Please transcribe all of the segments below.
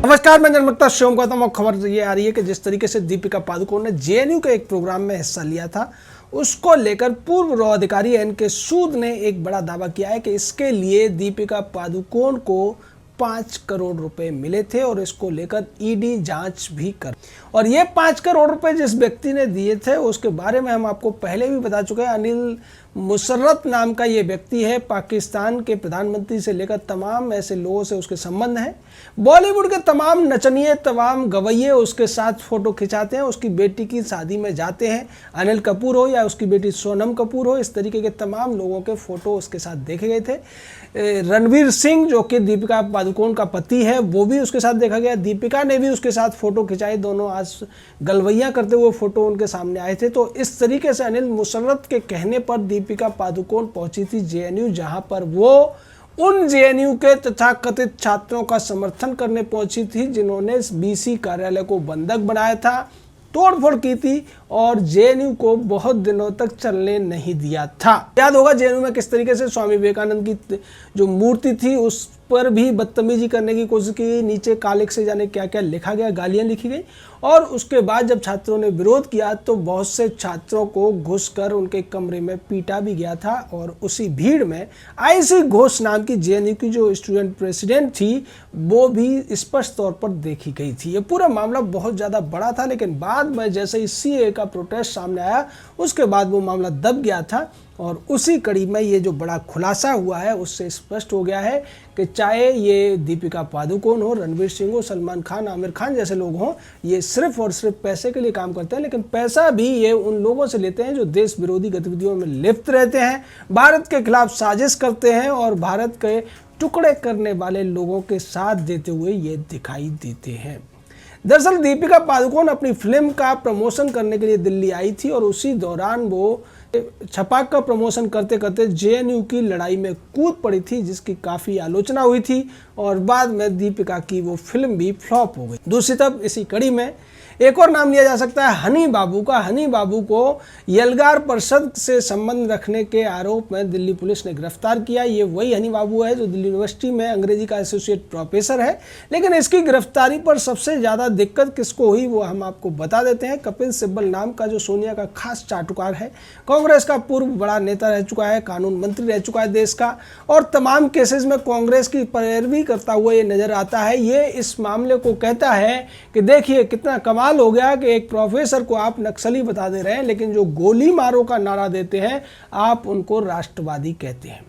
नमस्कार, मैं जनमक्ता शिवम कहता हूँ। खबर ये आ रही है कि जिस तरीके से दीपिका पादुकोण ने जेएनयू के एक प्रोग्राम में हिस्सा लिया था, उसको लेकर पूर्व रॉ अधिकारी एनके सूद ने एक बड़ा दावा किया है कि इसके लिए दीपिका पादुकोण को 5 करोड़ रुपए मिले थे और इसको लेकर ईडी जांच भी कर। और ये 5 करोड़ रुपए जिस व्यक्ति ने दिए थे उसके बारे में हम आपको पहले भी बता चुके हैं। अनिल मुशर्रफ नाम का ये व्यक्ति है। पाकिस्तान के प्रधानमंत्री से लेकर तमाम ऐसे लोगों से उसके संबंध हैं। बॉलीवुड के तमाम नचनिए, तमाम गवैये उसके साथ फोटो खिंचाते हैं। उसकी बेटी की शादी में जाते हैं, अनिल कपूर हो या उसकी बेटी सोनम कपूर हो, इस तरीके के तमाम लोगों के फोटो उसके साथ देखे गए थे। रणवीर सिंह जो कि दीपिका पादुकोण का पति है, वो भी उसके साथ देखा गया। दीपिका ने भी उसके साथ फोटो खिंचाई, दोनों आज गलवैया करते हुए फोटो उनके सामने आए थे। तो इस तरीके से अनिल मुशर्रफ के कहने पर दीपिका पादुकोण पहुंची थी जेएनयू, जहां पर वो उन जेएनयू के तथाकथित छात्रों का समर्थन करने पहुंची थी जिन्होंने बीसी कार्यालय को बंधक बनाया था, तोड़फोड़ की थी और जेएनयू को बहुत दिनों तक चलने नहीं दिया था। याद होगा जेएनयू में किस तरीके से स्वामी विवेकानंद की जो मूर्ति थी उस पर भी बदतमीजी करने की कोशिश की। नीचे कालिख से जाने क्या क्या लिखा गया, गालियां लिखी गई। और उसके बाद जब छात्रों ने विरोध किया तो बहुत से छात्रों को घुसकर उनके कमरे में पीटा भी गया था। और उसी भीड़ में आईसी घोष नाम की जेएनयू की जो स्टूडेंट प्रेसिडेंट थी वो भी स्पष्ट तौर पर देखी गई थी। ये पूरा मामला बहुत ज़्यादा बड़ा था, लेकिन बाद में जैसे ही सीए का प्रोटेस्ट सामने आया उसके बाद वो मामला दब गया था। और उसी कड़ी में ये जो बड़ा खुलासा हुआ है उससे स्पष्ट हो गया है कि चाहे ये दीपिका पादुकोण हो, रणवीर सिंह हो, सलमान खान, आमिर खान जैसे लोग हों, ये सिर्फ और सिर्फ पैसे के लिए काम करते हैं। लेकिन पैसा भी ये उन लोगों से लेते हैं जो देश विरोधी गतिविधियों में लिप्त रहते हैं, भारत के खिलाफ साजिश करते हैं और भारत के टुकड़े करने वाले लोगों के साथ देते हुए ये दिखाई देते हैं। दरअसल दीपिका पादुकोण अपनी फिल्म का प्रमोशन करने के लिए दिल्ली आई थी और उसी दौरान वो छपाक का प्रमोशन करते करते जेएनयू की लड़ाई में कूद पड़ी थी, जिसकी काफ़ी आलोचना हुई थी और बाद में दीपिका की वो फिल्म भी फ्लॉप हो गई। दूसरी तरफ इसी कड़ी में एक और नाम लिया जा सकता है हनी बाबू का। हनी बाबू को यलगार परिषद से संबंध रखने के आरोप में दिल्ली पुलिस ने गिरफ्तार किया। ये वही हनी बाबू है जो दिल्ली यूनिवर्सिटी में अंग्रेजी का एसोसिएट प्रोफेसर है। लेकिन इसकी गिरफ्तारी पर सबसे ज़्यादा दिक्कत किसको हुई वो हम आपको बता देते हैं। कपिल सिब्बल नाम का जो सोनिया का खास चाटुकार है, कांग्रेस का पूर्व बड़ा नेता रह चुका है, कानून मंत्री रह चुका है देश का, और तमाम केसेस में कांग्रेस की पैरवी करता हुआ ये नजर आता है। ये इस मामले को कहता है कि देखिए कितना कमाल हो गया कि एक प्रोफेसर को आप नक्सली बता दे रहे हैं, लेकिन जो गोली मारो का नारा देते हैं आप उनको राष्ट्रवादी कहते हैं।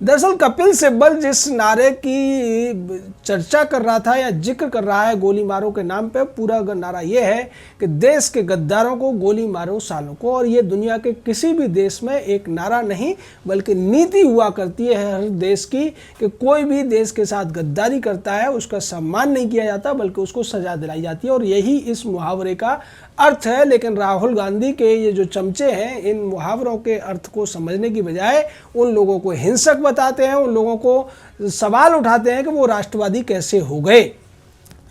दरअसल कपिल सिब्बल जिस नारे की चर्चा कर रहा था या जिक्र कर रहा है गोली मारो के नाम पे, पूरा नारा ये है कि देश के गद्दारों को गोली मारो सालों को। और ये दुनिया के किसी भी देश में एक नारा नहीं बल्कि नीति हुआ करती है हर देश की कि कोई भी देश के साथ गद्दारी करता है उसका सम्मान नहीं किया जाता बल्कि उसको सजा दिलाई जाती है। और यही इस मुहावरे का अर्थ है। लेकिन राहुल गांधी के ये जो चमचे हैं इन मुहावरों के अर्थ को समझने की बजाय उन लोगों को हिंसक बताते हैं, उन लोगों को सवाल उठाते हैं कि वो राष्ट्रवादी कैसे हो गए।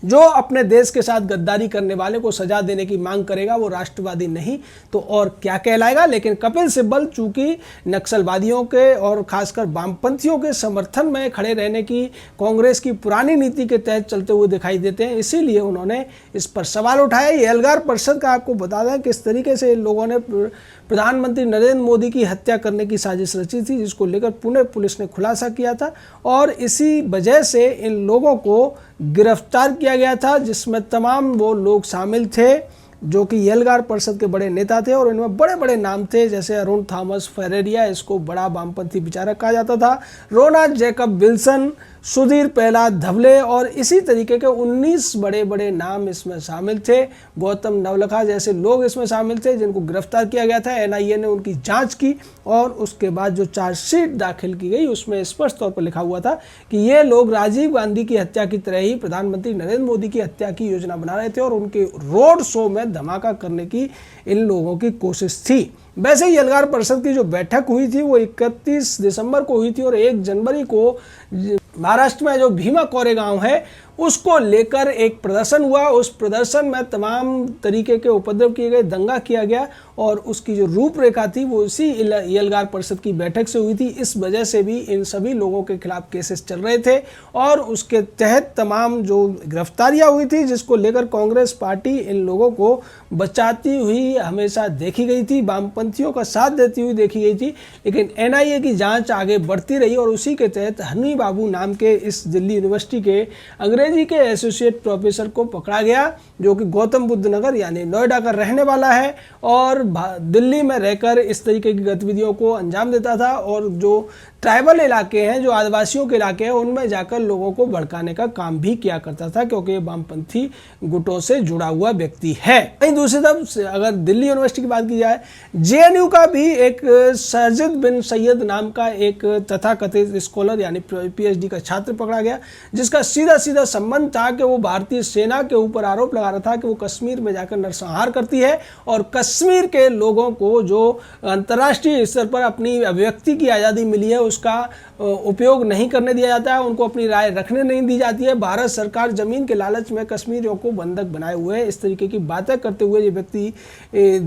जो अपने देश के साथ गद्दारी करने वाले को सजा देने की मांग करेगा वो राष्ट्रवादी नहीं तो और क्या कहलाएगा। लेकिन कपिल सिब्बल चूंकि नक्सलवादियों के और खासकर वामपंथियों के समर्थन में खड़े रहने की कांग्रेस की पुरानी नीति के तहत चलते हुए दिखाई देते हैं, इसीलिए उन्होंने इस पर सवाल उठाया। ये यलगार परिषद का आपको बता दें किस तरीके से इन लोगों ने प्रधानमंत्री नरेंद्र मोदी की हत्या करने की साजिश रची थी, जिसको लेकर पुणे पुलिस ने खुलासा किया था और इसी वजह से इन लोगों को गिरफ्तार किया गया था, जिसमें तमाम वो लोग शामिल थे जो कि यलगार परिषद के बड़े नेता थे। और इनमें बड़े बड़े नाम थे जैसे अरुण थॉमस फेरेरिया, इसको बड़ा वामपंथी विचारक कहा जाता था, रोना जैकब विल्सन, सुधीर प्रहलाद धवले और इसी तरीके के 19 बड़े बड़े नाम इसमें शामिल थे। गौतम नवलखा जैसे लोग इसमें शामिल थे जिनको गिरफ्तार किया गया था। एनआईए ने उनकी जांच की और उसके बाद जो चार्जशीट दाखिल की गई उसमें स्पष्ट तौर पर लिखा हुआ था कि ये लोग राजीव गांधी की हत्या की तरह ही प्रधानमंत्री नरेंद्र मोदी की हत्या की योजना बना रहे थे और उनके रोड शो में धमाका करने की इन लोगों की कोशिश थी। वैसे ही यलगार परिषद की जो बैठक हुई थी वो 31 दिसंबर को हुई थी और 1 जनवरी को महाराष्ट्र में जो भीमा कोरेगांव है उसको लेकर एक प्रदर्शन हुआ। उस प्रदर्शन में तमाम तरीके के उपद्रव किए गए, दंगा किया गया और उसकी जो रूपरेखा थी वो इसी यलगार परिषद की बैठक से हुई थी। इस वजह से भी इन सभी लोगों के खिलाफ केसेस चल रहे थे और उसके तहत तमाम जो गिरफ्तारियां हुई थी, जिसको लेकर कांग्रेस पार्टी इन लोगों को बचाती हुई हमेशा देखी गई थी, वामपंथियों का साथ देती हुई देखी गई थी। लेकिन एनआईए की जांच आगे बढ़ती रही और उसी के तहत हनी बाबू नाम के इस दिल्ली यूनिवर्सिटी के अंग्रेजी के एसोसिएट प्रोफेसर को पकड़ा गया, जो कि गौतम बुद्ध नगर यानी नोएडा का रहने वाला है और दिल्ली में रहकर इस तरीके की गतिविधियों को अंजाम देता था और जो ट्राइबल इलाके हैं, जो आदिवासियों के इलाके हैं, उनमें जाकर लोगों को भड़काने का काम भी किया करता था, क्योंकि ये वामपंथी गुटों से जुड़ा हुआ व्यक्ति है। वहीं दूसरी तरफ अगर दिल्ली यूनिवर्सिटी की बात की जाए, जेएनयू का भी एक साजिद बिन सैयद नाम का एक तथाकथित स्कॉलर यानी पीएचडी का छात्र पकड़ा गया, जिसका सीधा सीधा संबंध था कि वो भारतीय सेना के ऊपर आरोप लगा रहा था कि वो कश्मीर में जाकर नरसंहार करती है और कश्मीर के लोगों को जो अंतर्राष्ट्रीय स्तर पर अपनी अभिव्यक्ति की आज़ादी मिली है उसका उपयोग नहीं करने दिया जाता है, उनको अपनी राय रखने नहीं दी जाती है। भारत सरकार जमीन के लालच में कश्मीरियों को बंधक बनाए हुए इस तरीके की बातें करते हुए ये व्यक्ति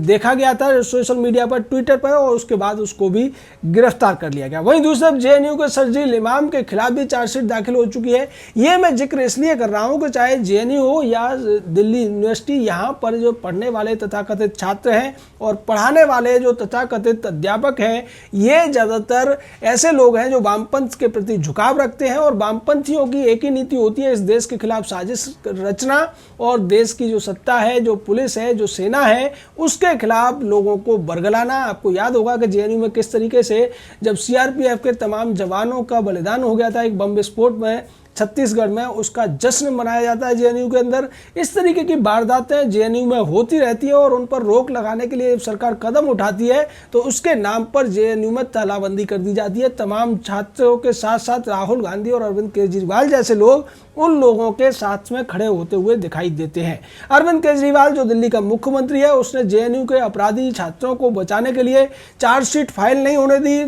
देखा गया था सोशल मीडिया पर, ट्विटर पर, और उसके बाद उसको भी गिरफ्तार कर लिया गया। वहीं दूसरी तरफ जेएनयू के शरजील इमाम के खिलाफ भी चार्जशीट दाखिल हो चुकी है। ये मैं जिक्र इसलिए कर रहा हूँ कि चाहे जेएनयू हो या दिल्ली यूनिवर्सिटी, यहाँ पर जो पढ़ने वाले तथाकथित छात्र हैं और पढ़ाने वाले जो तथाकथित अध्यापक हैं, ये ज़्यादातर ऐसे लोग हैं जो वामपंथ के प्रति झुकाव रखते हैं और वामपंथियों की एक ही नीति होती है, इस देश के खिलाफ साजिश रचना और देश की जो सत्ता है, जो पुलिस है, जो सेना है, उसके खिलाफ लोगों को बरगलाना। आपको याद होगा कि जेएनयू में किस तरीके से जब सीआरपीएफ के तमाम जवानों का बलिदान हो गया था एक बम विस्फोट में छत्तीसगढ़ में, उसका जश्न मनाया जाता है जेएनयू के अंदर। इस तरीके की वारदातें जेएनयू में होती रहती है और उन पर रोक लगाने के लिए सरकार कदम उठाती है तो उसके नाम पर जेएनयू में तालाबंदी कर दी जाती है। तमाम छात्रों के साथ साथ राहुल गांधी और अरविंद केजरीवाल जैसे लोग उन लोगों के साथ में खड़े होते हुए दिखाई देते हैं। अरविंद केजरीवाल जो दिल्ली का मुख्यमंत्री है, उसने जेएनयू के अपराधी छात्रों को बचाने के लिए चार्जशीट फाइल नहीं होने दी,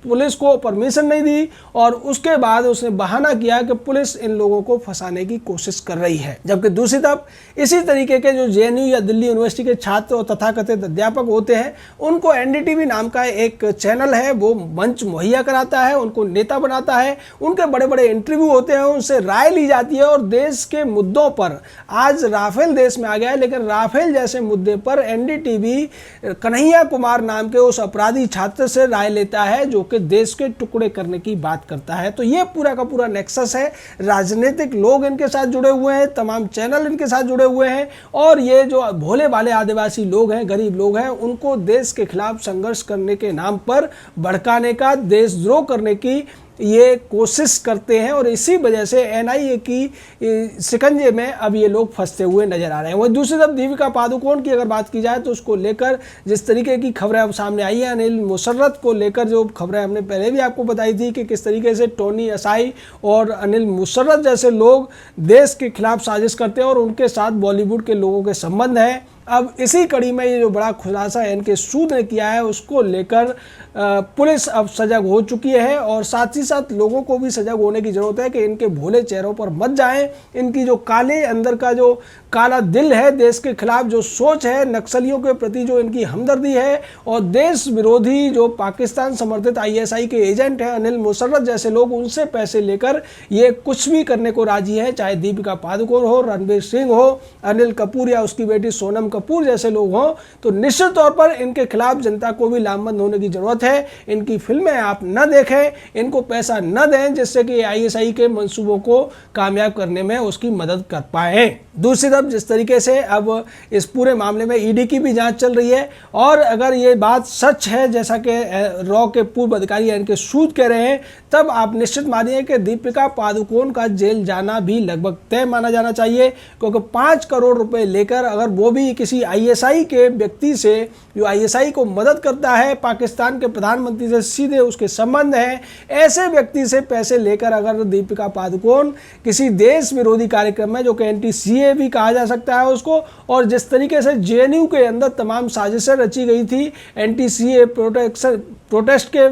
पुलिस को परमिशन नहीं दी और उसके बाद उसने बहाना किया कि पुलिस इन लोगों को फंसाने की कोशिश कर रही है। जबकि दूसरी तरफ इसी तरीके के जो जेएनयू या दिल्ली यूनिवर्सिटी के छात्र और तथाकथित अध्यापक होते हैं, उनको एनडीटीवी नाम का एक चैनल है, वो मंच मुहैया कराता है, उनको नेता बनाता है, उनके बड़े बड़े इंटरव्यू होते हैं, उनसे राय ली जाती है और देश के मुद्दों पर, आज राफेल देश में आ गया है, लेकिन राफेल जैसे मुद्दे पर एनडीटीवी कन्हैया कुमार नाम के उस अपराधी छात्र से राय लेता है जो कि देश के टुकड़े करने की बात करता है। तो ये पूरा का पूरा नेक्सस है, राजनीतिक लोग इनके साथ जुड़े हुए हैं, तमाम चैनल इनके साथ जुड़े हुए हैं और ये जो भोले भाले आदिवासी लोग हैं, गरीब लोग हैं, उनको देश के खिलाफ संघर्ष करने के नाम पर भड़काने का, देशद्रोह करने की ये कोशिश करते हैं और इसी वजह से एनआईए की शिकंजे में अब ये लोग फंसते हुए नजर आ रहे हैं। वहीं दूसरी तरफ दीपिका पादुकोण की अगर बात की जाए तो उसको लेकर जिस तरीके की खबरें अब सामने आई हैं, अनिल मुशर्रफ को लेकर जो खबरें हमने पहले भी आपको बताई थी कि किस तरीके से टोनी असाई और अनिल मुशर्रफ जैसे लोग देश के खिलाफ साजिश करते हैं और उनके साथ बॉलीवुड के लोगों के संबंध हैं। अब इसी कड़ी में ये जो बड़ा खुलासा एनके सूद ने किया है, उसको लेकर पुलिस अब सजग हो चुकी है और साथ ही साथ लोगों को भी सजग होने की ज़रूरत है कि इनके भोले चेहरों पर मत जाएं। इनकी जो काले अंदर का जो काला दिल है, देश के खिलाफ जो सोच है, नक्सलियों के प्रति जो इनकी हमदर्दी है और देश विरोधी जो पाकिस्तान समर्थित आईएसआई के एजेंट हैं अनिल मुशर्रफ जैसे लोग, उनसे पैसे लेकर ये कुछ भी करने को राजी है, चाहे दीपिका पादुकोण हो, रणवीर सिंह हो, अनिल कपूर या उसकी बेटी सोनम कपूर जैसे लोग हों, तो निश्चित तौर पर इनके खिलाफ जनता को भी लामबंद होने की जरूरत है। इनकी फिल्में आप न देखें, इनको पैसा न दें जिससे कि आईएसआई के मंसूबों को कामयाब करने में उसकी मदद कर पाए। दूसरी तरफ जिस तरीके से अब इस पूरे मामले में ईडी की भी जांच चल रही है और अगर ये बात सच है जैसा कि रॉ के पूर्व अधिकारी एनके सूद कह रहे हैं, तब आप निश्चित मानिए कि दीपिका पादुकोण का जेल जाना भी लगभग तय माना जाना चाहिए, क्योंकि 5 करोड़ रुपए लेकर, अगर वो भी किसी आईएसआई के व्यक्ति से जो आईएसआई को मदद करता है, पाकिस्तान के प्रधानमंत्री से सीधे उसके संबंध हैं, ऐसे व्यक्ति से पैसे लेकर अगर दीपिका पादुकोण किसी देश विरोधी कार्यक्रम में, जो कि एंटी-सीए भी कहा जा सकता है उसको, और जिस तरीके से जेएनयू के अंदर तमाम साजिशें रची गई थी एंटी-सीए प्रोटेस्ट के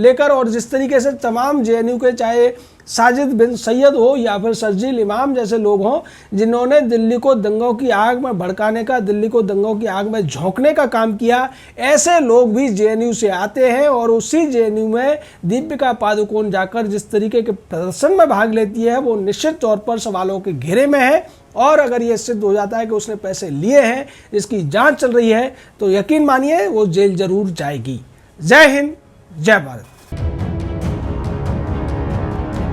लेकर और जिस तरीके से तमाम जेएनयू के चाहे साजिद बिन सैयद हो या फिर शर्जील इमाम जैसे लोग हों जिन्होंने दिल्ली को दंगों की आग में भड़काने का, दिल्ली को दंगों की आग में झोंकने का काम किया, ऐसे लोग भी जेएनयू से आते हैं और उसी जेएनयू में दीपिका पादुकोण जाकर जिस तरीके के प्रदर्शन में भाग लेती है वो निश्चित तौर पर सवालों के घेरे में है। और अगर ये सिद्ध हो जाता है कि उसने पैसे लिए हैं, इसकी जांच चल रही है, तो यकीन मानिए वो जेल जरूर जाएगी। जय हिंद, जय भारत।